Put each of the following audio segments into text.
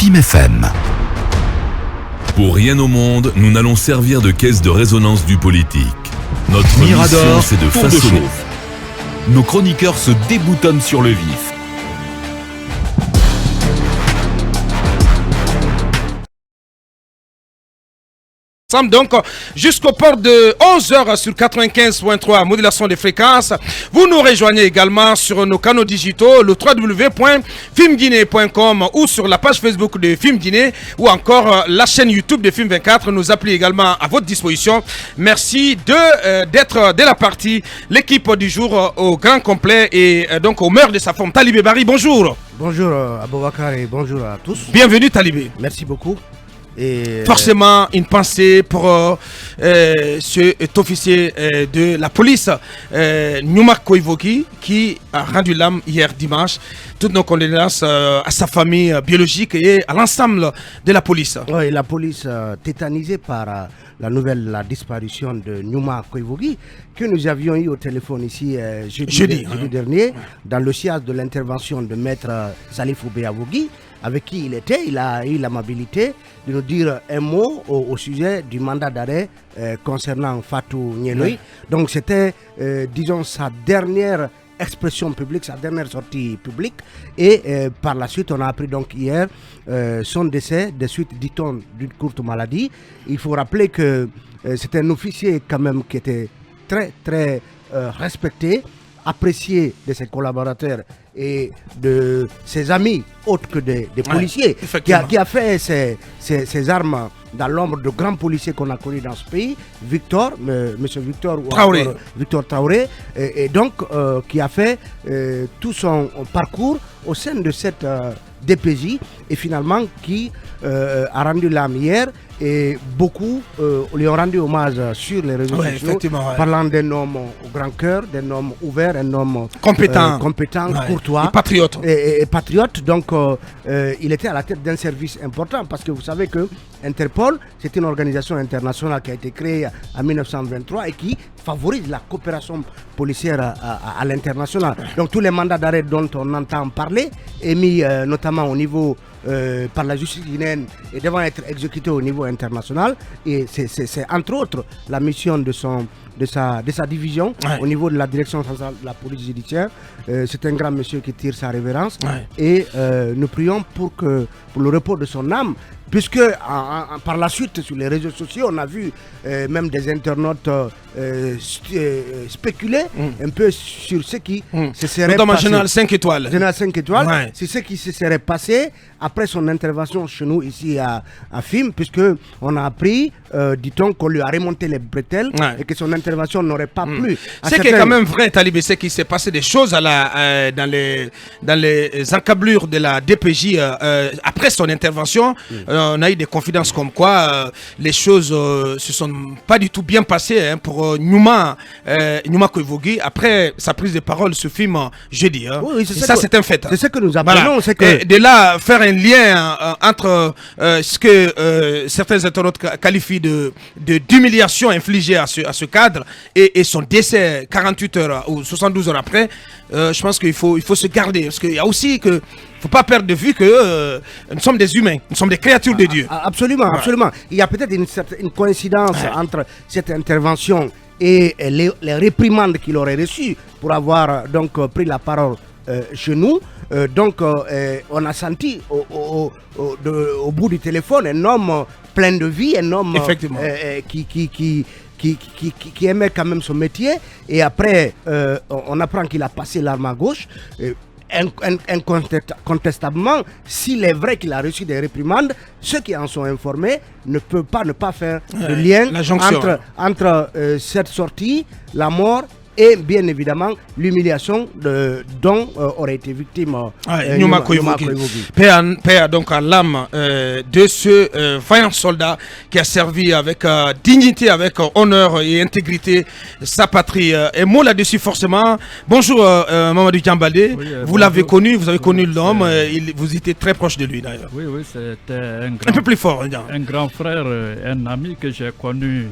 FIM FM. Pour rien au monde, nous n'allons servir de caisse de résonance du politique. Notre Mirador, mission, c'est de tour de façonner. chauffe. Nos chroniqueurs se déboutonnent sur le vif. Donc, jusqu'au port de 11h sur 95.3, modulation des fréquences. Vous nous rejoignez également sur nos canaux digitaux, le www.filmguinée.com ou sur la page Facebook de Film Guinée ou encore la chaîne YouTube de Film 24. Nos applis également à votre disposition. Merci d'être de la partie, l'équipe du jour au grand complet et donc au meilleur de sa forme. Talibé Barry, bonjour. Bonjour Aboubakar et bonjour à tous. Bienvenue Talibé. Merci beaucoup. Et forcément une pensée pour cet officier de la police, Nyuma Koivogi, qui a rendu l'âme hier dimanche. Toutes nos condoléances à sa famille biologique et à l'ensemble de la police. Oui, la police tétanisée par la disparition de Nyuma Koivogi, que nous avions eu au téléphone ici jeudi dernier, dans le sillage de l'intervention de maître Salifou Béavogi, avec qui il était. Il a eu l'amabilité de nous dire un mot au sujet du mandat d'arrêt concernant Fatou Nieloy. Oui. Donc c'était, disons, sa dernière expression publique, sa dernière sortie publique. Et par la suite, on a appris donc hier son décès de suite, dit-on, d'une courte maladie. Il faut rappeler que c'est un officier quand même qui était très, très respecté, apprécié de ses collaborateurs et de ses amis autres que des policiers, qui a fait ses armes dans l'ombre de grands policiers qu'on a connus dans ce pays, monsieur Victor Traoré, et donc qui a fait tout son parcours au sein de cette DPJ et finalement qui a rendu l'âme hier. Et beaucoup lui ont rendu hommage sur les réseaux sociaux, parlant d'un homme au grand cœur, d'un homme ouvert, un homme compétent, courtois, et patriote. Donc il était à la tête d'un service important parce que vous savez que Interpol, c'est une organisation internationale qui a été créée en 1923 et qui favorise la coopération policière à l'international. Donc tous les mandats d'arrêt dont on entend parler, émis notamment au niveau par la justice guinéenne et devant être exécuté au niveau international, et c'est entre autres la mission de sa division au niveau de la direction centrale de la police judiciaire. C'est un grand monsieur qui tire sa révérence et nous prions pour le repos de son âme, puisque par la suite sur les réseaux sociaux on a vu même des internautes spéculer un peu sur ce qui se serait passé. Général 5 étoiles. Général 5 étoiles, c'est ce qui se serait passé après son intervention chez nous ici à FIM, puisque on a appris, dit-on, qu'on lui a remonté les bretelles et que son intervention n'aurait pas plu. C'est qui est quand même vrai, Talibé, c'est qu'il s'est passé des choses dans les encablures de la DPJ après son intervention. On a eu des confidences comme quoi les choses se sont pas du tout bien passées pour Nyuma Koivogi après sa prise de parole ce film jeudi. Oui, c'est un fait. C'est ce que nous apprenons. Voilà. De là, faire un lien entre ce que certains internautes qualifient d'humiliation infligée à ce cadre et son décès 48 heures ou 72 heures après, je pense qu'il faut se garder. Parce qu'il y a aussi que faut pas perdre de vue que nous sommes des humains, nous sommes des créatures de Dieu. Absolument, absolument. Il y a peut-être une coïncidence entre cette intervention et les réprimandes qu'il aurait reçues pour avoir donc pris la parole chez nous. Donc on a senti au bout du téléphone un homme plein de vie, un homme qui aimait quand même son métier. Et après on apprend qu'il a passé l'arme à gauche. Incontestablement, s'il est vrai qu'il a reçu des réprimandes, ceux qui en sont informés ne peuvent pas ne pas faire de lien entre cette sortie, la mort et bien évidemment l'humiliation dont aurait été victime Nyuma Koivogi. Paix donc à l'âme de ce vaillant soldat qui a servi avec dignité, avec honneur et intégrité sa patrie. Un mot là-dessus forcément. Bonjour Mamadou Diambaldé, vous l'avez connu, vous avez connu l'homme, vous étiez très proche de lui d'ailleurs. Oui, c'était un peu plus fort. Un grand frère, un ami que j'ai connu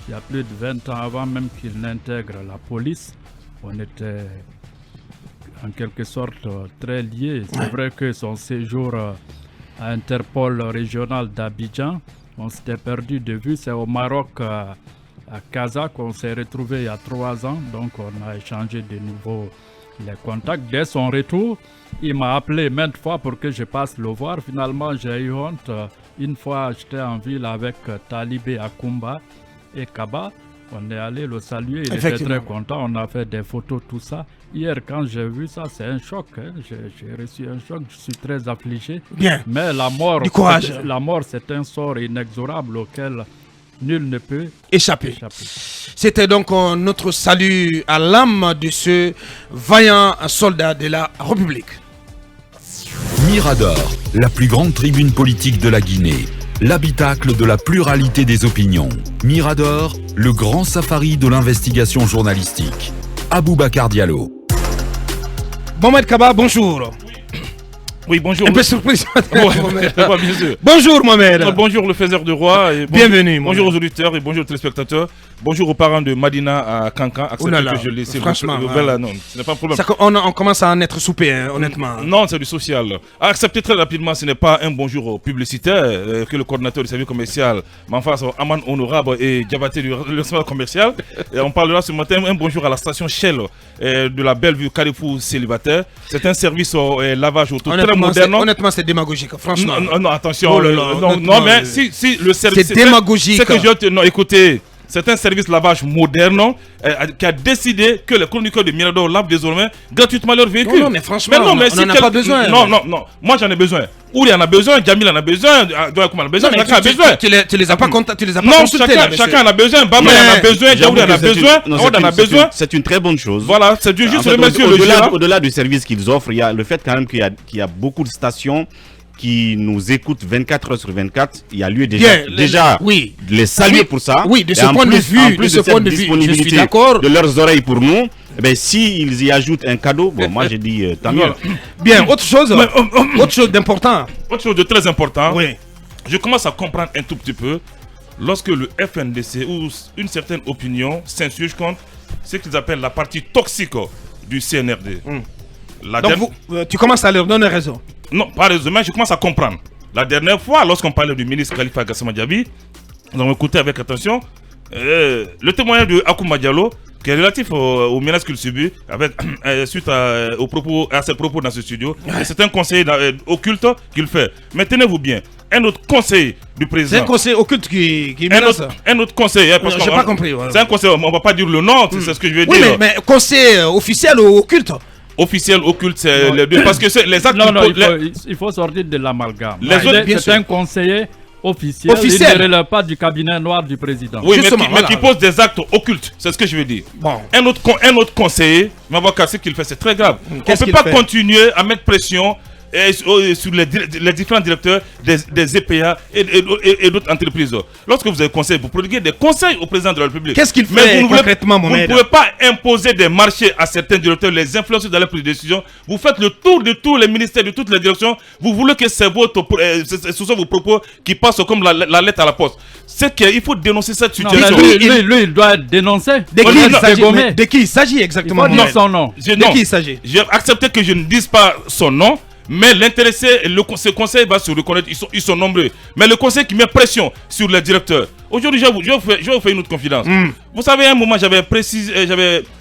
il y a plus de 20 ans avant même qu'il n'intègre la police. On était en quelque sorte très liés. C'est vrai que son séjour à Interpol régional d'Abidjan. On s'était perdu de vue. C'est au Maroc, à Casa, qu'on s'est retrouvé il y a 3 ans. Donc on a échangé de nouveau les contacts. Dès son retour, il m'a appelé maintes fois pour que je passe le voir. Finalement, j'ai eu honte. Une fois, j'étais en ville avec Talibé Akumba et Kaba. On est allé le saluer, il était très content, on a fait des photos, tout ça. Hier, quand j'ai vu ça, c'est un choc. Hein. J'ai reçu un choc, je suis très affligé. Bien. Mais la mort, c'est un sort inexorable auquel nul ne peut échapper. C'était donc notre salut à l'âme de ce vaillant soldat de la République. Mirador, la plus grande tribune politique de la Guinée. L'habitacle de la pluralité des opinions. Mirador, le grand safari de l'investigation journalistique. Aboubacar Diallo. Mohamed Kaba, bonjour. Oui, bonjour. Un peu surprise. Bien sûr. Bonjour Mohamed. Bonjour le faiseur de roi. Et bienvenue. Bonjour aux auditeurs et bonjour aux téléspectateurs. Bonjour aux parents de Madina à Cancan. Là, que je laisse. Franchement, non, ce n'est pas un problème. On commence à en être soupé, hein, honnêtement. Non, c'est du social. Acceptez très rapidement, ce n'est pas un bonjour publicitaire que le coordinateur du service commercial m'en fasse Aman Honorable et Diabaté du responsable commercial. Et on parlera ce matin un bonjour à la station Shell de la Bellevue Carrefour célibataire. C'est un service lavage auto très moderne. Honnêtement, c'est démagogique, franchement. Non, attention. Non, mais si le service. C'est démagogique. C'est que non, écoutez. C'est un service lavage moderne qui a décidé que les chroniqueurs de Mirador lavent désormais gratuitement leur véhicule. Non, mais franchement, on n'en a pas besoin. Non. Moi, j'en ai besoin. Ouli en a besoin, Jamil en a besoin, Doakoum en a besoin, chacun a besoin. Tu les as pas consultés. Non, chacun en a besoin. Bama en a besoin, Jaouli en a besoin, Aoud en a besoin. C'est une très bonne chose. Voilà, c'est juste remercier le au-delà du service qu'ils offrent, il y a le fait quand même qu'il y a beaucoup de stations qui nous écoutent 24 heures sur 24, il y a lieu déjà les saluer pour ça. Oui, de ce point de vue, je suis d'accord. De leurs oreilles pour nous, s'ils y ajoutent un cadeau, moi j'ai dit tant mieux. Bien, autre chose d'important. Autre chose de très important. Oui. Je commence à comprendre un tout petit peu lorsque le FNDC ou une certaine opinion s'insurge contre ce qu'ils appellent la partie toxique du CNRD. Donc tu commences à leur donner raison. Non, pas raison, mais je commence à comprendre. La dernière fois, lorsqu'on parlait du ministre Khalifa Gassama Diaby, nous avons écouté avec attention le témoignage de Akouma Diallo, qui est relatif aux menaces qu'il subit suite à ses propos dans ce studio. C'est un conseiller occulte qu'il fait. Mais tenez-vous bien, un autre conseiller du président. C'est un conseiller occulte qui menace. Un autre conseiller. Je n'ai pas compris. C'est un conseiller, on ne va pas dire le nom, c'est ce que je veux dire. Oui, mais conseiller officiel ou occulte? Officiel, occulte, c'est les deux. Parce que c'est les actes. Il faut sortir de l'amalgame. C'est un conseiller officiel. Il ne relève pas du cabinet noir du président. Oui, mais qui pose des actes occultes. C'est ce que je veux dire. Bon. Un autre conseiller, ce qu'il fait, c'est très grave. On ne peut pas continuer à mettre pression sur les différents directeurs des EPA et d'autres entreprises. Lorsque vous avez conseil, vous prodiguez des conseils au président de la République. Qu'est-ce qu'il fait concrètement, Vous ne pouvez pas imposer des marchés à certains directeurs, les influencer dans la prise de décision. Vous faites le tour de tous les ministères, de toutes les directions. Vous voulez que ce soit vos propos qui passent comme la lettre à la poste. C'est qu'il faut dénoncer cette situation. Lui, il doit dénoncer. De qui il s'agit exactement? Il faut dire son nom. De qui il s'agit? J'ai accepté que je ne dise pas son nom. Mais l'intéressé, ce conseil va se reconnaître, ils sont nombreux. Mais le conseil qui met pression sur les directeurs. Aujourd'hui, je vais vous faire une autre confidence. Vous savez, à un moment, j'avais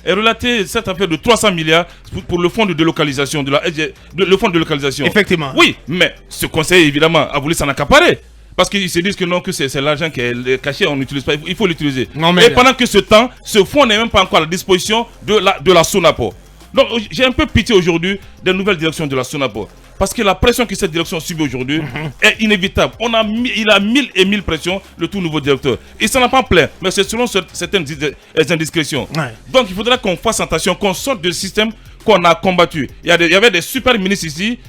relaté cette affaire de 300 milliards pour le fonds de délocalisation. Le fonds de délocalisation. Effectivement. Oui, mais ce conseil, évidemment, a voulu s'en accaparer. Parce qu'ils se disent que non, que c'est l'argent qui est caché, on n'utilise pas, il faut l'utiliser. Et pendant que ce temps, ce fonds n'est même pas encore à la disposition de la SONAPO. Donc j'ai un peu pitié aujourd'hui des nouvelles directions de la SONAPO. Parce que la pression que cette direction subit aujourd'hui est inévitable. Il a 1000 pressions, le tout nouveau directeur. Il s'en a pas plein, mais c'est selon certaines indiscrétions. Donc il faudra qu'on fasse attention, qu'on sorte du système qu'on a combattu. Il y avait des super ministres ici.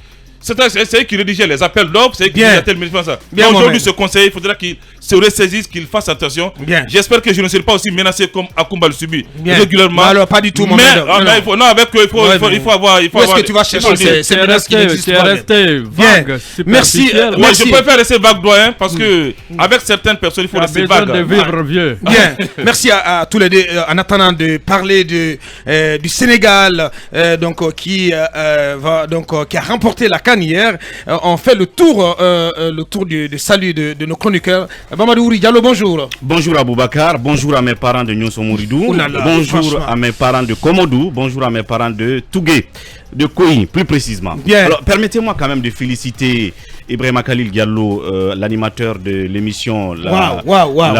C'est eux qui rédigeaient les appels d'offres, c'est eux qui disaient tel ministre ça. Aujourd'hui, ce conseil, il faudra qu'il se ressaisisse, qu'il fasse attention. J'espère que je ne serai pas aussi menacé comme Akoumba le subit régulièrement. Alors, pas du tout, mon avec eux, il faut avoir. Où est-ce que tu vas chercher ces menaces qui n'existent pas? Resté vague. Merci. Je préfère rester vague, doyen, parce que avec certaines personnes, il faut rester vague. De vivre vieux. Bien. Merci à tous les deux. En attendant de parler du Sénégal, qui a remporté la CAN hier. On fait le tour du salut de nos chroniqueurs. Mamadou Diallo, bonjour. Bonjour à Boubacar, bonjour à mes parents de Nyonso Mouridou, bonjour à mes parents de Komodou, bonjour à mes parents de Tougué, de Koyi, plus précisément. Bien. Alors, permettez-moi quand même de féliciter Ibrahima Khalil Diallo, l'animateur de l'émission La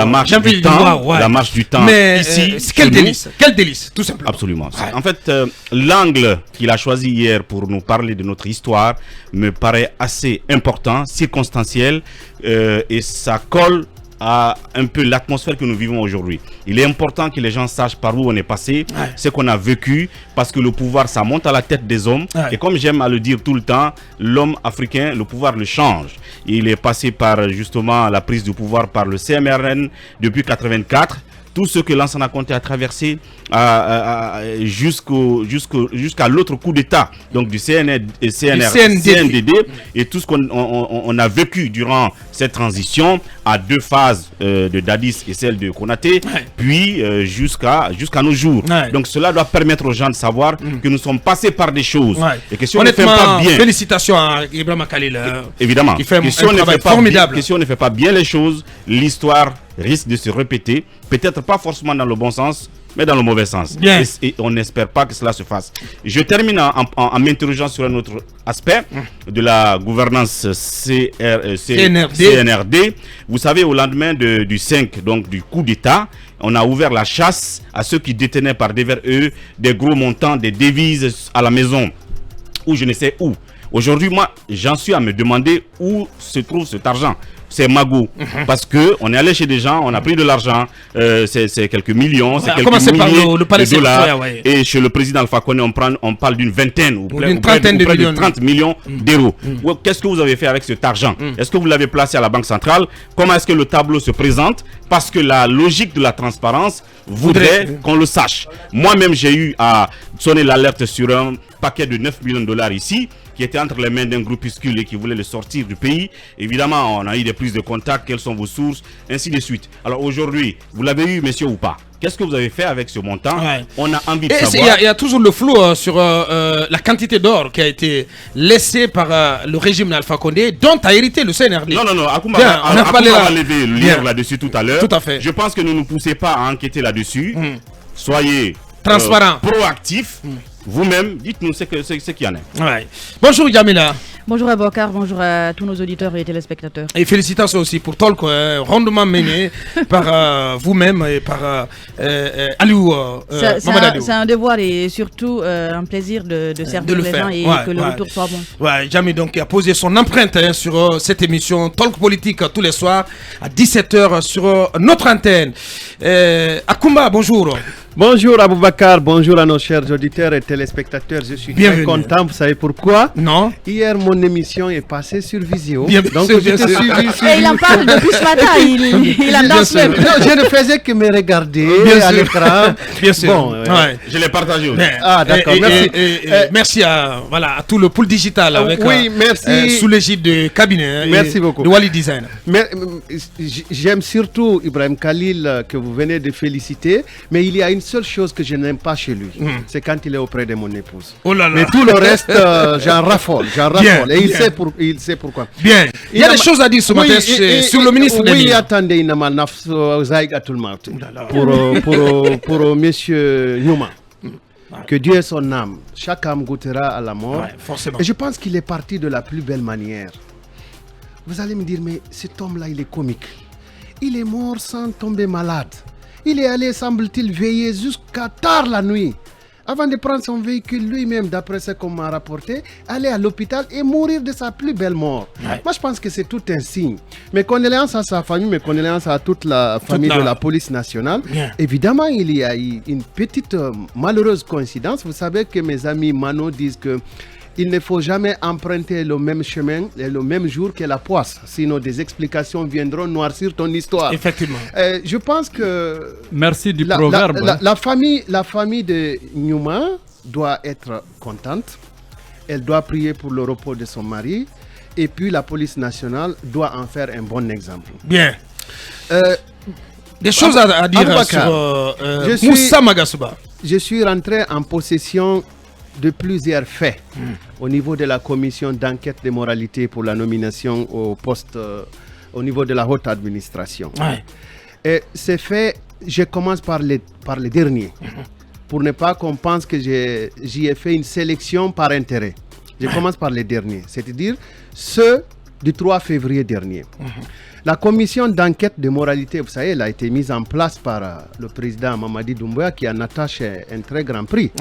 Marche du Temps. La Marche du Temps. Mais ici, quel délice, tout simplement. Absolument. Ouais. En fait, l'angle qu'il a choisi hier pour nous parler de notre histoire me paraît assez important, circonstanciel, et ça colle à un peu l'atmosphère que nous vivons aujourd'hui. Il est important que les gens sachent par où on est passé, ce qu'on a vécu, parce que le pouvoir, ça monte à la tête des hommes. Et comme j'aime à le dire tout le temps, l'homme africain, le pouvoir le change. Il est passé par justement la prise du pouvoir par le CMRN depuis 84. Tout ce que Lansana Conté a traversé jusqu'à l'autre coup d'État, donc du CNDD, et tout ce qu'on a vécu durant cette transition à 2 phases de Dadis et celle de Konaté, puis jusqu'à nos jours. Donc cela doit permettre aux gens de savoir que nous sommes passés par des choses. Et que si on ne fait pas bien... Félicitations à Ibrahima Khalil. Évidemment. Qui fait un travail formidable. Que si on ne fait pas bien les choses, l'histoire risque de se répéter, peut-être pas forcément dans le bon sens, mais dans le mauvais sens. Et on n'espère pas que cela se fasse. Je termine en m'interrogeant sur un autre aspect de la gouvernance CNRD. Vous savez, au lendemain du 5, donc du coup d'État, on a ouvert la chasse à ceux qui détenaient par devers eux des gros montants, des devises à la maison, ou je ne sais où. Aujourd'hui, moi, j'en suis à me demander où se trouve cet argent. C'est Mago. Parce qu'on est allé chez des gens, on a pris de l'argent, c'est quelques millions, c'est quelques milliers de dollars. Et chez le président Alpha Condé, on parle d'une vingtaine ou près de 30 millions d'euros. Qu'est-ce que vous avez fait avec cet argent? Est-ce que vous l'avez placé à la Banque centrale? Comment est-ce que le tableau se présente? Parce que la logique de la transparence voudrait qu'on le sache. Moi-même, j'ai eu à sonner l'alerte sur un paquet de 9 millions de dollars ici, qui était entre les mains d'un groupuscule et qui voulait le sortir du pays. Évidemment, on a eu des prises de contact, quelles sont vos sources, ainsi de suite. Alors aujourd'hui, vous l'avez eu, messieurs, ou pas? Qu'est-ce que vous avez fait avec ce montant? On a envie de savoir. Il y a toujours le flou sur la quantité d'or qui a été laissée par le régime d'Alpha Condé, dont a hérité le CNRD. Non, Akouma va lever le livre là-dessus tout à l'heure. Tout à fait. Je pense que ne nous poussez pas à enquêter là-dessus. Soyez transparent, proactif. Vous-même, dites-nous ce qu'il y en a. Bonjour Yamina. Bonjour à Bokar, bonjour à tous nos auditeurs et téléspectateurs. Et félicitations aussi pour Tolk, rondement mené par vous-même et par Aliou. C'est un devoir et surtout un plaisir de servir les gens et que le retour soit bon. Jamie donc a posé son empreinte sur cette émission Talk Politique tous les soirs à 17h sur notre antenne. Akoumba, bonjour. Bonjour Aboubakar, bonjour à nos chers auditeurs et téléspectateurs. Je suis très content, vous savez pourquoi? Non. Hier, mon émission est passée sur Visio. Donc, et il en parle depuis ce matin, il en danse même. Non, je ne faisais que me regarder à l'écran. Bien sûr. Bon, je l'ai partagé aussi. D'accord, merci. Merci à tout le pool digital avec sous l'égide de cabinet. Merci beaucoup. De Wally Design. J'aime surtout Ibrahim Khalil que vous venez de féliciter, mais il y a une seule chose que je n'aime pas chez lui, c'est quand il est auprès de mon épouse. Oh là là. Mais tout le reste, j'en raffole. Et il sait pourquoi. Bien. Il y a des choses à dire ce matin sur le ministre de Oui, attendez, il n'a pas pour monsieur Nyouma. Que Dieu ait son âme. Chaque âme goûtera à la mort. Forcément. Et je pense qu'il est parti de la plus belle manière. Vous allez me dire, mais cet homme-là, il est comique. Il est mort sans tomber malade. Il est allé, semble-t-il, veiller jusqu'à tard la nuit. Avant de prendre son véhicule lui-même, d'après ce qu'on m'a rapporté, aller à l'hôpital et mourir de sa plus belle mort. Moi, je pense que c'est tout un signe. Mes condoléances à sa famille, mes condoléances à toute la famille de la police nationale. Évidemment, il y a une petite malheureuse coïncidence. Vous savez que mes amis Mano disent que il ne faut jamais emprunter le même chemin et le même jour que la poisse. Sinon, des explications viendront noircir ton histoire. Effectivement. Je pense que... Merci du proverbe. La famille de Nyouma doit être contente. Elle doit prier pour le repos de son mari. Et puis, la police nationale doit en faire un bon exemple. Bien. Des choses à dire sur Moussa Magasuba. Je suis rentré en possession de plusieurs faits au niveau de la commission d'enquête des moralités pour la nomination au poste au niveau de la haute administration. Et ces faits, je commence par les derniers, pour ne pas qu'on pense que j'y ai fait une sélection par intérêt. Je commence par les derniers, c'est-à-dire ceux du 3 février dernier. La commission d'enquête de moralité, vous savez, elle a été mise en place par le président Mamadi Doumbouya qui en attache un très grand prix.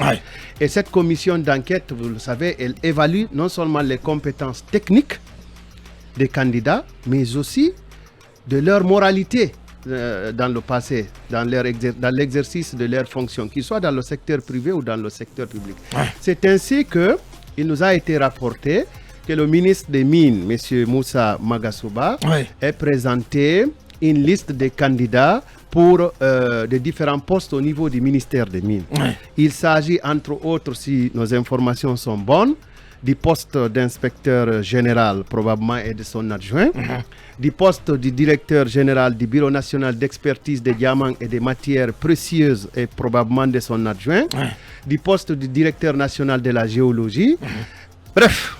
Et cette commission d'enquête, vous le savez, elle évalue non seulement les compétences techniques des candidats, mais aussi de leur moralité dans le passé, dans l'exercice de leurs fonctions, qu'ils soient dans le secteur privé ou dans le secteur public. C'est ainsi qu'il nous a été rapporté que le ministre des Mines, M. Moussa Magasuba, ait présenté une liste de candidats pour des différents postes au niveau du ministère des Mines. Il s'agit entre autres, si nos informations sont bonnes, du poste d'inspecteur général probablement et de son adjoint, du poste du directeur général du Bureau national d'expertise des diamants et des matières précieuses et probablement de son adjoint, du poste du directeur national de la géologie, bref,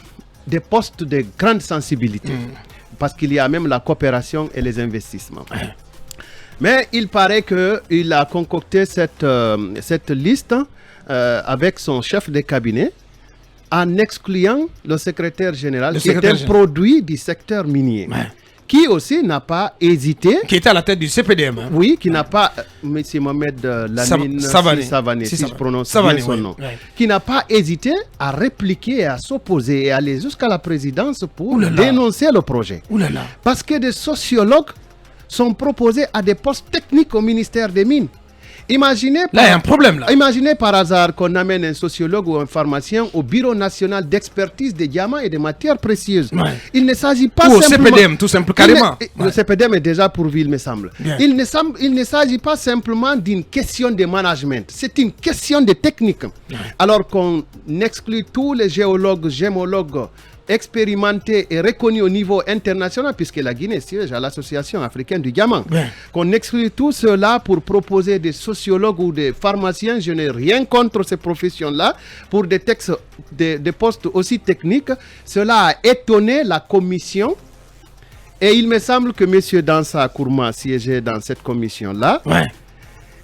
des postes de grande sensibilité, parce qu'il y a même la coopération et les investissements. Mais il paraît qu'il a concocté cette liste avec son chef de cabinet en excluant le secrétaire général qui est un produit du secteur minier. Qui aussi n'a pas hésité. Qui était à la tête du CPDM. Oui, qui n'a pas, M. Mohamed Lamine Savané, si je prononce bien son nom, qui n'a pas hésité à répliquer et à s'opposer et aller jusqu'à la présidence pour dénoncer le projet. Parce que des sociologues sont proposés à des postes techniques au ministère des Mines. Imaginez, là, il y a un problème là. Imaginez par hasard qu'on amène un sociologue ou un pharmacien au Bureau national d'expertise des diamants et des matières précieuses. Il ne s'agit pas simplement... Ou au CPDM, tout simplement, carrément. Le CPDM est déjà pourvu, il me semble. Il ne s'agit pas simplement d'une question de management. C'est une question de technique. Alors qu'on exclut tous les géologues, gémologues, expérimenté et reconnu au niveau international, puisque la Guinée siège à l'Association africaine du diamant. Qu'on exclut tout cela pour proposer des sociologues ou des pharmaciens, je n'ai rien contre ces professions-là, pour des textes, des postes aussi techniques. Cela a étonné la commission. Et il me semble que M. Dansa Kourma siégeait dans cette commission-là.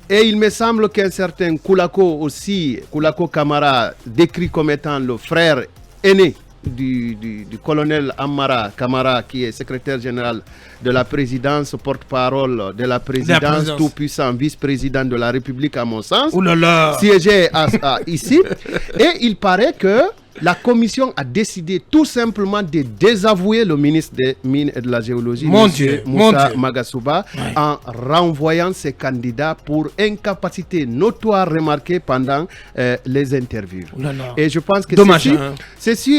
Et il me semble qu'un certain Koulako aussi, Koulako Kamara, décrit comme étant le frère aîné du colonel Amara Kamara, qui est secrétaire général de la présidence, porte-parole de la présidence, tout-puissant vice-président de la République à mon sens, siégeait ici. Et il paraît que la commission a décidé tout simplement de désavouer le ministre des Mines et de la Géologie, Moussa Magasuba, en renvoyant ses candidats pour incapacité notoire remarquée pendant les interviews. Et je pense que ceci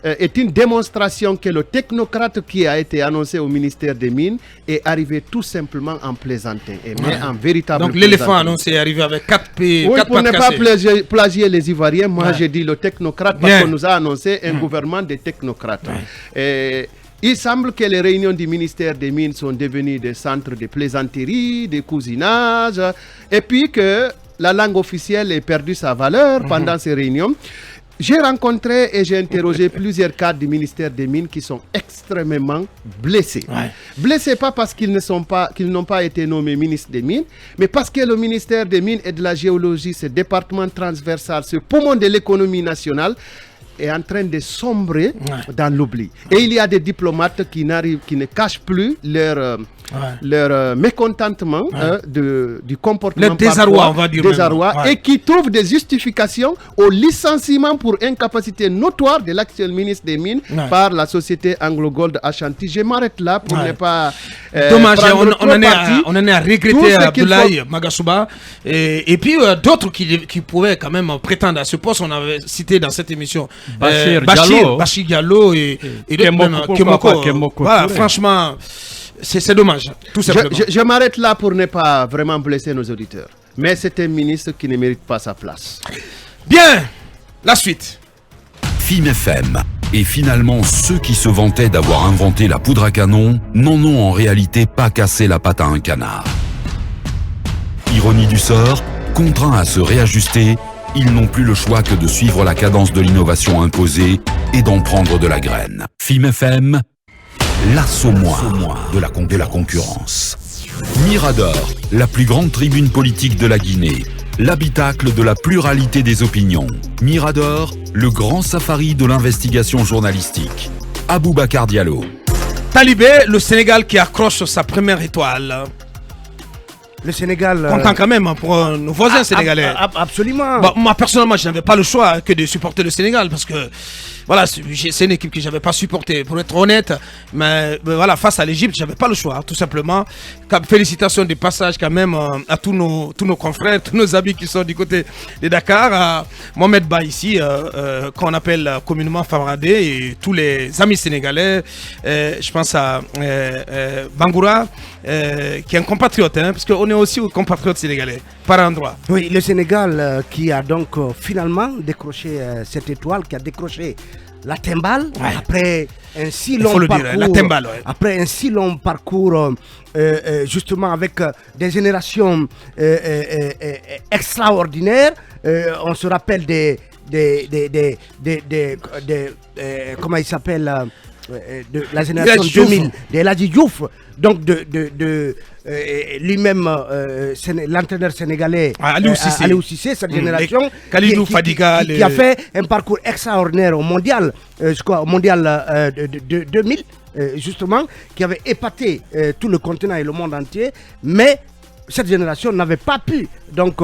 est une démonstration que le technocrate qui a été annoncé au ministère des Mines est arrivé tout simplement en plaisantin. Mais en véritable Donc l'éléphant annoncé est arrivé avec 4 P. Oui, pour ne pas plagier les Ivoiriens, moi j'ai dit le technocrate parce qu'on nous a annoncé un gouvernement de technocrates. Et il semble que les réunions du ministère des Mines sont devenues des centres de plaisanterie, de cousinage, et puis que la langue officielle ait perdu sa valeur pendant ces réunions. J'ai rencontré et j'ai interrogé plusieurs cadres du ministère des Mines qui sont extrêmement blessés. Blessés pas parce qu'ils n'ont pas été nommés ministres des Mines, mais parce que le ministère des Mines et de la Géologie, ce département transversal, ce poumon de l'économie nationale, est en train de sombrer dans l'oubli. Et il y a des diplomates qui ne cachent plus leur mécontentement du comportement, le désarroi, on va dire et qui trouvent des justifications au licenciement pour incapacité notoire de l'actuel ministre des Mines par la société Anglo Gold Ashanti. Je m'arrête là pour ne pas dommage, on en est à regretter Abdoulaye Magasuba et puis d'autres qui pouvaient quand même prétendre à ce poste. On avait cité dans cette émission Bachir Diallo et Kemoko. Voilà, franchement, c'est dommage, tout simplement. Je m'arrête là pour ne pas vraiment blesser nos auditeurs. Mais c'est un ministre qui ne mérite pas sa place. Bien, la suite. FIM FM. Et finalement, ceux qui se vantaient d'avoir inventé la poudre à canon n'en ont en réalité pas cassé la patte à un canard. Ironie du sort, contraint à se réajuster, ils n'ont plus le choix que de suivre la cadence de l'innovation imposée et d'en prendre de la graine. FIM FM, l'assommoir de la concurrence. Mirador, la plus grande tribune politique de la Guinée, l'habitacle de la pluralité des opinions. Mirador, le grand safari de l'investigation journalistique. Aboubacar Diallo. Talibé, le Sénégal qui accroche sa première étoile. Le Sénégal... Content quand même pour nos voisins sénégalais. Absolument. Bon, moi, personnellement, je n'avais pas le choix que de supporter le Sénégal parce que voilà, c'est une équipe que je n'avais pas supportée, pour être honnête. Mais voilà, face à l'Égypte, je n'avais pas le choix, tout simplement. Félicitations de passage quand même à tous nos confrères, tous nos amis qui sont du côté de Dakar. À Mohamed Ba ici, qu'on appelle communément Fabradé, et tous les amis sénégalais. Je pense à Bangoura, qui est un compatriote, hein, parce qu'on est aussi compatriotes sénégalais, par endroit. Oui, le Sénégal qui a donc finalement décroché cette étoile, qui a décroché la timbale, après un si long parcours, après un si long parcours justement avec des générations extraordinaires. On se rappelle des comment il s'appelle, de la génération 2000, de Ladji Diouf, donc lui-même l'entraîneur sénégalais Aliou Cissé, cette génération qui a fait un parcours extraordinaire au mondial, je crois au mondial de 2000 justement, qui avait épaté tout le continent et le monde entier, mais cette génération n'avait pas pu donc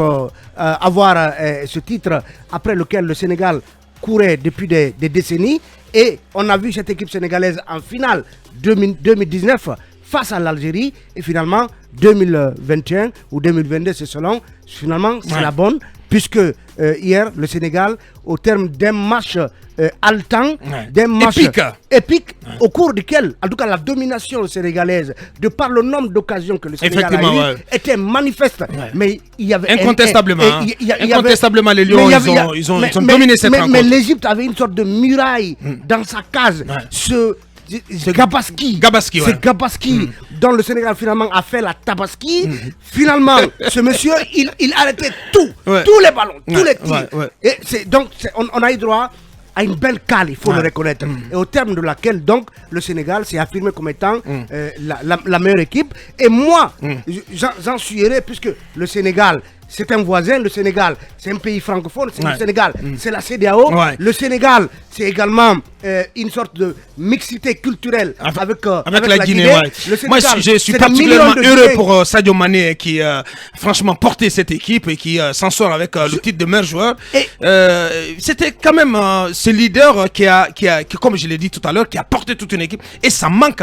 avoir ce titre après lequel le Sénégal courait depuis des décennies. Et on a vu cette équipe sénégalaise en finale 2019 face à l'Algérie, et finalement 2021 ou 2022, c'est selon, finalement c'est la bonne, puisque hier le Sénégal, au terme d'un match haletant, d'un match épique au cours duquel, en tout cas la domination sénégalaise, de par le nombre d'occasions que le Sénégal a eu, était manifeste. Mais il y avait incontestablement, incontestablement les Lions, ils ont dominé cette rencontre. Mais l'Égypte avait une sorte de muraille dans sa case. C'est Gabaski, c'est Gabaski dont le Sénégal finalement a fait la tabaski. Finalement, ce monsieur, il arrêtait tous les ballons, tous les tirs. Et donc, on a eu droit à une belle cale, il faut le reconnaître. Et au terme de laquelle, donc, le Sénégal s'est affirmé comme étant la meilleure équipe. Et moi, j'en suis heureux, puisque le Sénégal, c'est un voisin. Le Sénégal, c'est un pays francophone. Le Sénégal, c'est la CEDEAO. Le Sénégal, c'est également une sorte de mixité culturelle avec la Guinée. Moi, je suis particulièrement heureux pour Sadio Mané qui franchement porté cette équipe et qui s'en sort avec le titre de meilleur joueur. C'était quand même ce leader qui, comme je l'ai dit tout à l'heure, qui a porté toute une équipe. Et ça manque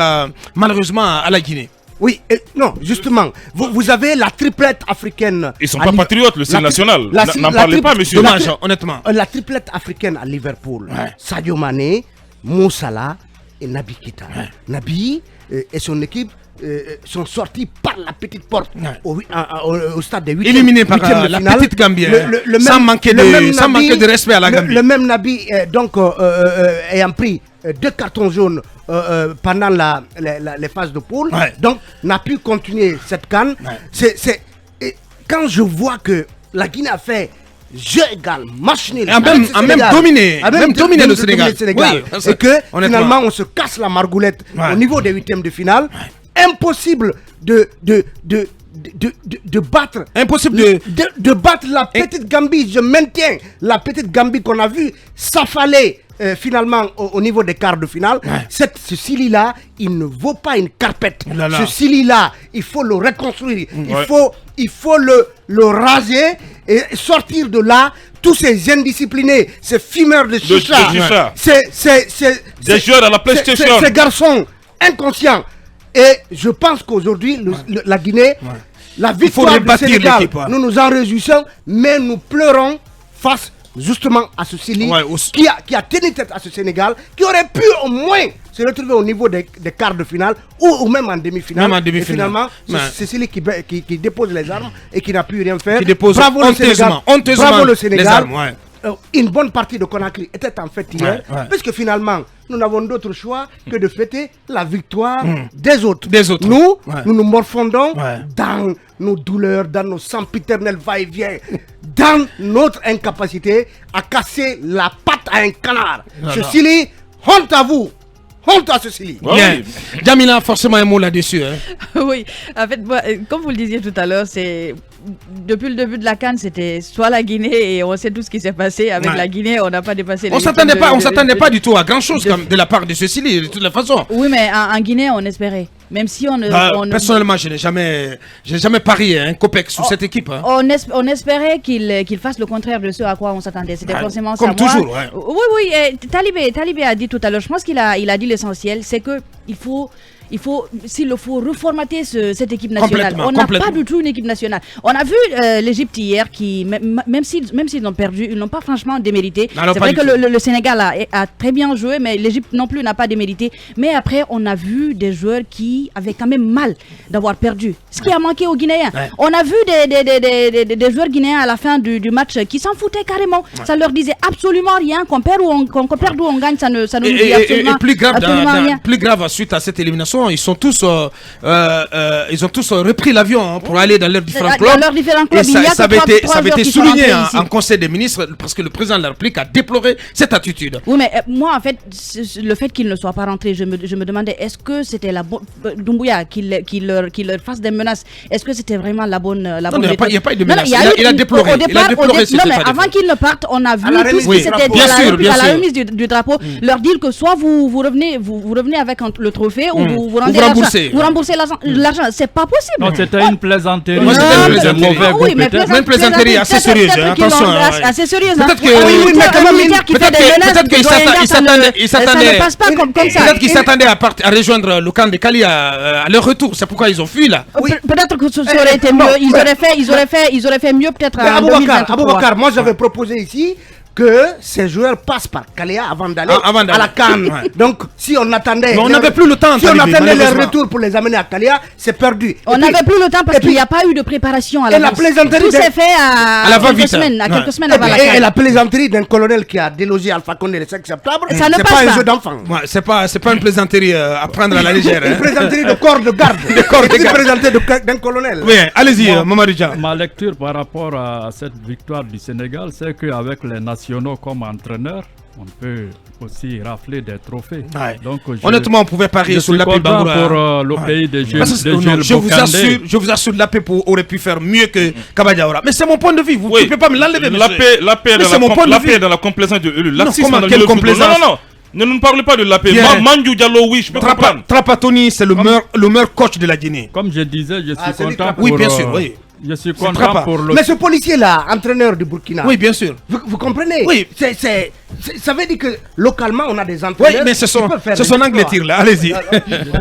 malheureusement à la Guinée. Oui, non, justement, vous avez la triplette africaine. Ils sont pas patriotes, le Sénat national. N'en parlez pas, monsieur. Dommage, honnêtement. La triplette africaine à Liverpool. Sadio Mané, Mo Salah et Naby Keita. Naby et son équipe sont sortis par la petite porte au stade des 8e. Éliminé par la petite Gambie. Sans manquer de respect à la Gambie. Le même Naby, donc, ayant pris 2 cartons jaunes pendant les phases de poule, donc n'a pu continuer cette CAN. Quand je vois que la Guinée a fait jeu égal, match nul, a même dominé le Sénégal, et que finalement on se casse la margoulette au niveau des 8e de finale, impossible de battre, de battre la petite Gambie. Je maintiens la petite Gambie qu'on a vue s'affaler finalement au niveau des quarts de finale. Ce Sili-là, il ne vaut pas une carpette. Ce Sili-là, il faut le reconstruire. Il faut le raser et sortir de là tous ces indisciplinés, ces fumeurs de chicha, des joueurs à la PlayStation, ces garçons inconscients. Et je pense qu'aujourd'hui, la Guinée, la victoire du Sénégal, nous en réjouissons, mais nous pleurons face justement à ce Sili qui a tenu tête à ce Sénégal, qui aurait pu au moins se retrouver au niveau des quarts de finale ou même en demi-finale. Et finalement, c'est Sili qui dépose les armes et qui n'a pu rien faire. Bravo le Sénégal. Une bonne partie de Conakry était en fait hier, puisque finalement, nous n'avons d'autre choix que de fêter la victoire des autres. Nous, nous nous morfondons dans nos douleurs, dans nos sempiternels va-et-vient, dans notre incapacité à casser la patte à un canard. Ceci, honte à vous! Honte à ceci. Bien. Djamila, forcément un mot là-dessus. Hein. Oui, en fait, comme vous le disiez tout à l'heure, c'est depuis le début de la CAN, c'était soit la Guinée et on sait tout ce qui s'est passé avec la Guinée. On n'a pas dépassé. On s'attendait pas du tout à grand chose de la part de Cécilie de toute la façon. Oui, mais en Guinée, on espérait. Même si personnellement, je n'ai jamais parié un copec sur cette équipe. Hein. On espérait qu'il fasse le contraire de ce à quoi on s'attendait. C'était forcément ça. Comme toujours. Ouais. Oui. Talibé a dit tout à l'heure. Je pense qu'il a dit l'essentiel, c'est que s'il le faut reformater cette équipe nationale. On n'a pas du tout une équipe nationale. On a vu l'Égypte hier qui, même s'ils ont perdu, ils n'ont pas franchement démérité. C'est vrai que le Sénégal a très bien joué, mais l'Égypte non plus n'a pas démérité. Mais après, on a vu des joueurs qui avaient quand même mal d'avoir perdu. Ce qui a manqué aux Guinéens. Ouais. On a vu des joueurs guinéens à la fin du match qui s'en foutaient carrément. Ouais. Ça leur disait absolument rien. Qu'on perd ou on gagne, ça ne nous dit absolument rien. Plus grave, suite à cette élimination, ils ont tous repris l'avion pour aller dans leurs différents clubs. Et ça avait été souligné en Conseil des ministres parce que le président de la République a déploré cette attitude. Oui, mais moi, en fait, le fait qu'il ne soit pas rentré, je me demandais, est-ce que c'était la bonne Doumbouya qui leur fasse des menaces? Est-ce que c'était vraiment la bonne méthode? Il n'y a pas eu de menace. Il a déploré. Non, mais avant qu'il ne parte, on a vu tout ce qui s'était dit à la remise du drapeau. Leur dire que soit vous revenez avec le trophée ou vous remboursez l'argent. C'est pas possible. Non, c'était une plaisanterie. Oui, mais une plaisanterie assez sérieuse. Attention. Assez sérieuse. Peut-être qu'ils s'attendaient à rejoindre le camp de Kali à leur retour. C'est pourquoi ils ont fui là. Peut-être que ça aurait été mieux. Ils auraient fait mieux peut-être en 2023. Aboubakar, moi j'avais proposé ici que ces joueurs passent par Kalea avant d'aller à la CAN. Donc, si on attendait... on n'avait plus le temps. Si on attendait leur retour pour les amener à Kalea, c'est perdu. On n'avait plus le temps parce qu'il n'y a pas eu de préparation à la plaisanterie. Tout s'est fait à quelques semaines avant la CAN. Et la plaisanterie d'un colonel qui a délogé Alpha Condé le 5 septembre, c'est pas un jeu d'enfant. C'est pas une plaisanterie à prendre à la légère. Une plaisanterie de corps de garde. Une plaisanterie d'un colonel. Oui, allez-y, Mamadou Dia. Ma lecture par rapport à cette victoire du Sénégal, c'est qu'avec les nationaux comme entraîneurs, on peut aussi rafler des trophées. Ouais. Donc, honnêtement, on pouvait parier sur l'AP Bangoura. Pour le pays de je vous assure, l'AP aurait pu faire mieux que Kabadiaoura. Mais c'est mon point de vue. Vous ne pouvez pas me l'enlever. L'AP est dans la complaisance de eux. Quelle complaisance? Non. Ne nous parlez pas de l'AP. Mandou Diallo, oui, je peux comprendre. Trapattoni, c'est le meilleur coach de la Guinée. Comme je disais, je suis content pour... Oui, bien sûr, oui. Je suis content pour le... Mais ce policier-là, entraîneur du Burkina... Oui, bien sûr. Vous comprenez? Oui. Ça veut dire que localement, on a des entraîneurs... Oui, mais c'est son angle tir là. Allez-y.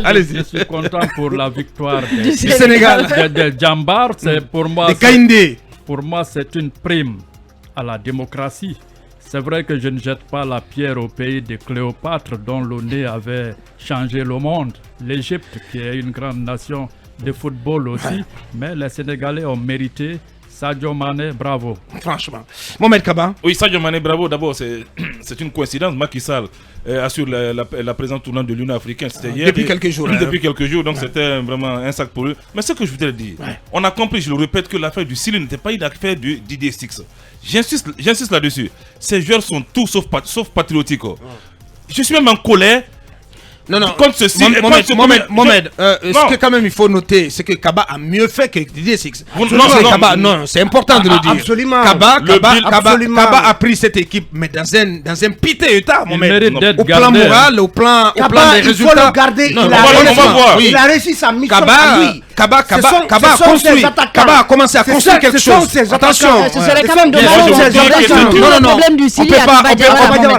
Allez-y. Je suis content pour la victoire du Sénégal. De Djambar. Pour moi, de Kaindé. Pour moi, c'est une prime à la démocratie. C'est vrai que je ne jette pas la pierre au pays de Cléopâtre dont le nez avait changé le monde. L'Égypte, qui est une grande nation de football aussi, mais les Sénégalais ont mérité. Sadio Mané, bravo. Franchement. Mohamed Kaba. Oui, Sadio Mané, bravo. D'abord, c'est une coïncidence. Macky Sall assure la présence tournante de l'Union africaine. C'était hier. Depuis quelques jours. Depuis quelques jours, donc c'était vraiment un sac pour eux. Mais ce que je voudrais dire, on a compris, je le répète, que l'affaire du Sili n'était pas une affaire du Didier Six. J'insiste là-dessus. Ces joueurs sont tous sauf patriotiques. Je suis même en colère. Non, contre ceci. Mohamed, ce que quand même il faut noter, c'est que Kaba a mieux fait que Didier Six. Non, c'est important de le dire. Absolument. Kaba a pris cette équipe, mais dans un piteux état, Mohamed. Au plan moral, au plan des résultats. Il faut le garder. Il a réussi sa mission à lui. Kaba a commencé à construire quelque chose. Attention. Ce serait quand même dommage. Non.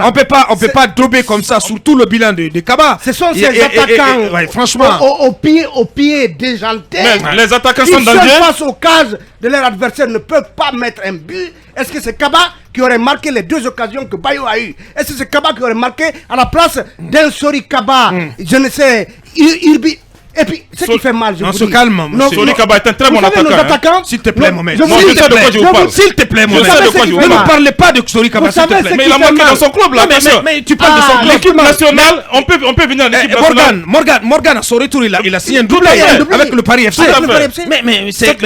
On peut pas dober comme ça sur tout le bilan de Kaba. Ce sont ces attaquants franchement au pied déjanté. Les attaquants sont danger. Face aux cases de leur adversaire ne peuvent pas mettre un but. Est-ce que c'est Kaba qui aurait marqué les deux occasions que Bayo a eues? Est-ce que c'est Kaba qui aurait marqué à la place d'un Sori Kaba? Je ne sais. Et puis, ce qui fait mal, je vous dis... On se calme. Sori Kaba est un très bon attaquant. S'il te plaît, Mohamed. Je sais de quoi je vous parle. S'il te plaît, Mohamed. Ne me parlez pas de Sori Kaba, s'il te plaît. Mais il a marqué dans son club, là. Mais tu parles de son club. L'équipe nationale, on peut venir à l'équipe nationale. Morgan, à son retour, il a signé un doublé avec le Paris FC. Mais c'est...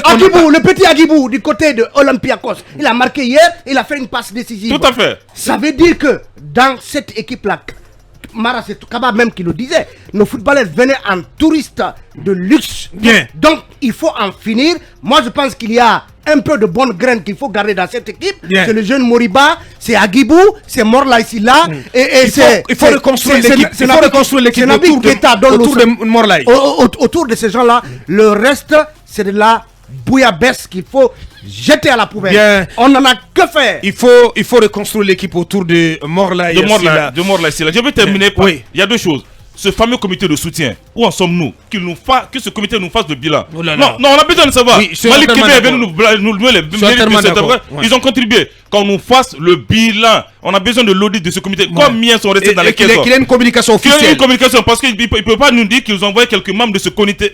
Agibou, le petit Agibou du côté de Olympiakos, il a marqué hier, il a fait une passe décisive. Tout à fait. Ça veut dire que dans cette équipe-là, Mara, c'est Kaba même qui le disait, nos footballeurs venaient en touristes de luxe. Bien. Donc, il faut en finir. Moi, je pense qu'il y a un peu de bonne graine qu'il faut garder dans cette équipe. C'est le jeune Moriba, c'est Agibou, c'est Morla ici là. Il faut reconstruire l'équipe. Il faut reconstruire l'équipe autour de Morla. Autour de ces gens-là. Le reste, c'est de la bouillabaisse qu'il faut jeter à la poubelle. Bien. On n'en a que faire. Il faut reconstruire l'équipe autour de Morla. De Morla ici là. Je vais terminer par... Il y a deux choses. Ce fameux comité de soutien, où en sommes-nous? Que ce comité nous fasse le bilan. Non, on a besoin de savoir. Malik Kébé est venu nous louer les mérites de cette œuvre. Ils ont contribué. Qu'on nous fasse le bilan. On a besoin de l'audit de ce comité. Combien sont restés dans les caisses? Qu'il y ait une communication officielle. Qu'il y ait une communication, parce qu'il ne peut pas nous dire qu'ils ont envoyé quelques membres de ce comité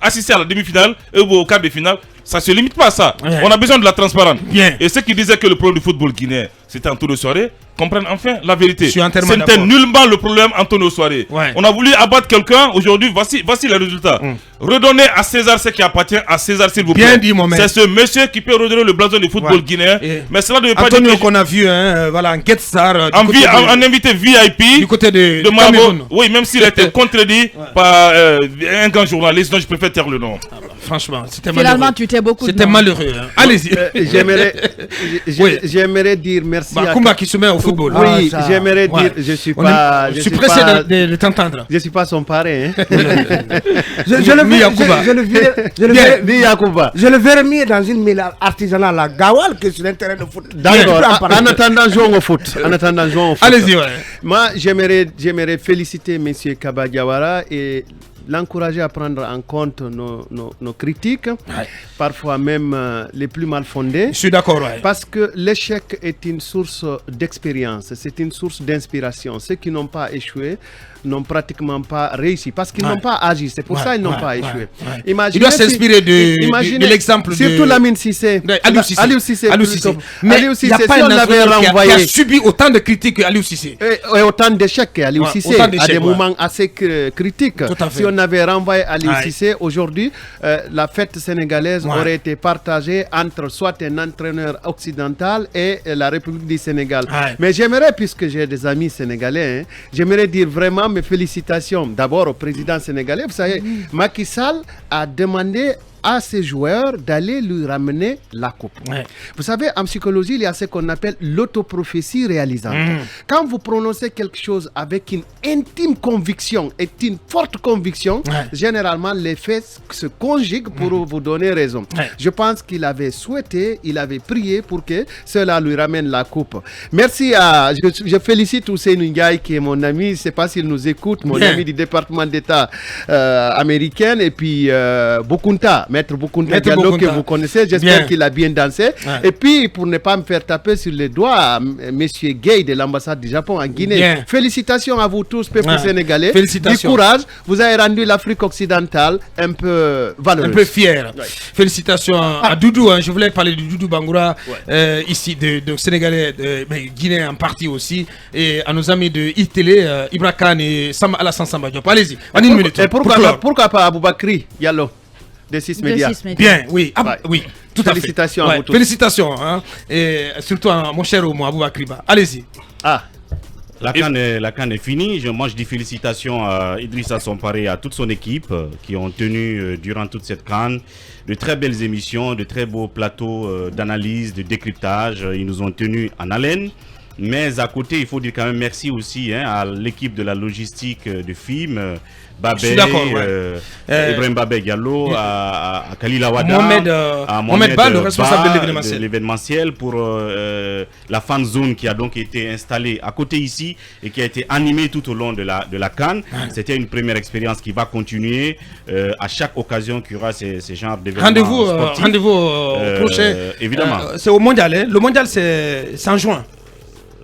assister à la demi-finale et au quart de finale. Ça ne se limite pas à ça. On a besoin de la transparence. Et ceux qui disaient que le problème du football guinéen, c'était en tour de soirée, comprennent enfin la vérité. C'était nullement le problème en tour de soirée. On a voulu abattre quelqu'un. Aujourd'hui, voici les résultats. Redonnez à César ce qui appartient à César, s'il vous plaît. Bien dit, Mohamed. C'est ce monsieur qui peut redonner le blason du football guinéen. Mais cela ne veut pas dire que... qu'on a vu, voilà, en Get Star. En invité VIP du côté de Mabo. Oui, même s'il a été contredit par un grand journaliste, donc je préfère taire le nom. Franchement, c'était malheureux. Finalement, tu t'es beaucoup. C'était malheureux. Allez-y. J'aimerais dire merci à Kumba qui se met au football. Oui, j'aimerais dire, je suis pressé de t'entendre. Je suis pas son parrain. Je le verrai mieux dans une mine artisanale à Gawal que sur un terrain de foot. D'accord. En attendant, jouons au foot. Allez-y, Moi, j'aimerais féliciter M. Kaba Diawara et l'encourager à prendre en compte nos critiques, parfois même les plus mal fondées. Je suis d'accord. Parce que l'échec est une source d'expérience, c'est une source d'inspiration. Ceux qui n'ont pas échoué n'ont pratiquement pas réussi parce qu'ils n'ont pas agi. C'est pour ça qu'ils n'ont pas échoué. Il doit s'inspirer de l'exemple de... Surtout Lamine Cissé. Aliou Cissé. Mais il n'y a pas un entraîneur qui a subi autant de critiques que Aliou Cissé. Et autant d'échecs que Aliou Cissé à des moments assez critiques. Si on avait renvoyé Aliou Cissé, aujourd'hui, la fête sénégalaise aurait été partagée entre soit un entraîneur occidental et la République du Sénégal. Mais j'aimerais, puisque j'ai des amis sénégalais, j'aimerais dire vraiment mes félicitations d'abord au président sénégalais. Vous savez, Macky Sall a demandé à ses joueurs d'aller lui ramener la coupe. Vous savez, en psychologie, il y a ce qu'on appelle l'autoprophétie réalisante. Quand vous prononcez quelque chose avec une intime conviction et une forte conviction, généralement, les faits se conjuguent pour vous donner raison. Je pense qu'il avait souhaité, il avait prié pour que cela lui ramène la coupe. Merci à... Je félicite Ousseynou Ndiaye qui est mon ami, je ne sais pas s'il nous écoute, mon ami du département d'État américain, et puis Boukounta, Maître Boukounta Diallo que vous connaissez, j'espère qu'il a bien dansé. Et puis, pour ne pas me faire taper sur les doigts, Monsieur Gay de l'ambassade du Japon en Guinée. Félicitations à vous tous, peuple sénégalais. Du courage, vous avez rendu l'Afrique occidentale un peu valeureuse. Un peu fière. Félicitations à Doudou, je voulais parler de Doudou Bangoura, ici, de Sénégalais, mais Guinéens en partie aussi, et à nos amis de ITélé, Ibra Khan et Alassane Samba Diop. Allez-y, en une minute. Et pourquoi pas Aboubakri Diallo de 6 médias. Bien, oui, oui, tout à fait. Félicitations à vous tous. Félicitations, et surtout à mon cher Omo Aboubakri. Allez-y. La CAN est finie. Moi, je dis félicitations à Idrissa Somparé et à toute son équipe qui ont tenu durant toute cette CAN de très belles émissions, de très beaux plateaux d'analyse, de décryptage. Ils nous ont tenus en haleine. Mais à côté, il faut dire quand même merci aussi à l'équipe de la logistique de FIM, Babé, Ibrahim Babé Diallo, à Khalil Awada, à Mohamed Ba, le responsable de l'événementiel pour la fan zone qui a donc été installée à côté ici et qui a été animée tout au long de la CAN. C'était une première expérience qui va continuer à chaque occasion qu'il y aura ces genres d'événements sportifs. Rendez-vous prochain. Évidemment. C'est au mondial. Le mondial, c'est en juin.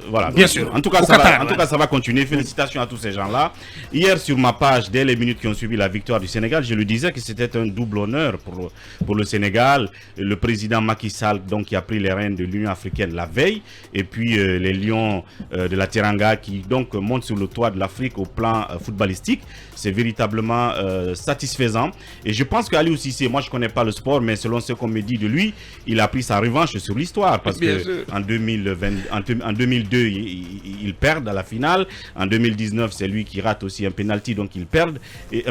Voilà, bien sûr. En tout cas, ça va continuer. Félicitations à tous ces gens-là. Hier, sur ma page, dès les minutes qui ont suivi la victoire du Sénégal, je le disais que c'était un double honneur pour le Sénégal. Le président Macky Sall, donc, qui a pris les rênes de l'Union africaine la veille, et puis les Lions de la Teranga qui donc montent sur le toit de l'Afrique au plan footballistique. C'est véritablement satisfaisant. Et je pense qu'Aliou Cissé, moi je ne connais pas le sport, mais selon ce qu'on me dit de lui, il a pris sa revanche sur l'histoire. Parce qu'en 2002, ils perdent à la finale. En 2019, c'est lui qui rate aussi un penalty, donc ils perdent.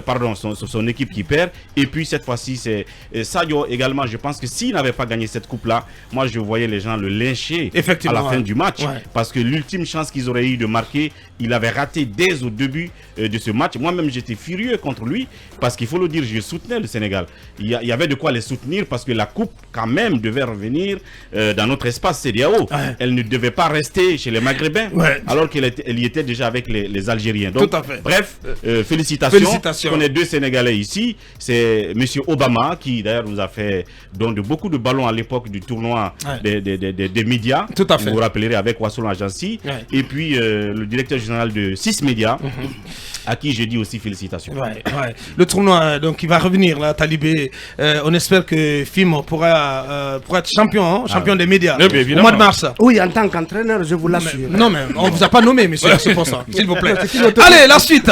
Pardon, son équipe qui perd. Et puis cette fois-ci, c'est Sadio également. Je pense que s'il n'avait pas gagné cette coupe-là, moi je voyais les gens le lyncher à la fin du match. Ouais. Parce que l'ultime chance qu'ils auraient eu de marquer, il avait raté dès au début de ce match. Moi-même, j'étais furieux contre lui parce qu'il faut le dire, je soutenais le Sénégal. Il y avait de quoi les soutenir parce que la coupe, quand même, devait revenir dans notre espace CEDEAO. Ouais. Elle ne devait pas rester chez les Maghrébins alors qu'elle y était déjà avec les Algériens. Donc, bref, félicitations. On est deux Sénégalais ici. C'est M. Obama qui, d'ailleurs, nous a fait don de beaucoup de ballons à l'époque du tournoi des médias. Tout à fait. Vous vous rappellerez avec Wassoul Agency. Ouais. Et puis, le directeur général de 6 médias, à qui je dis aussi félicitations. Le tournoi, donc, il va revenir, là, Talibé. On espère que FIM pourra être champion des médias au mois de mars. Oui, en tant qu'entraîneur, je vous l'assure. Non, mais on ne vous a pas nommé, monsieur, c'est pour ça. S'il vous plaît. Allez, la suite.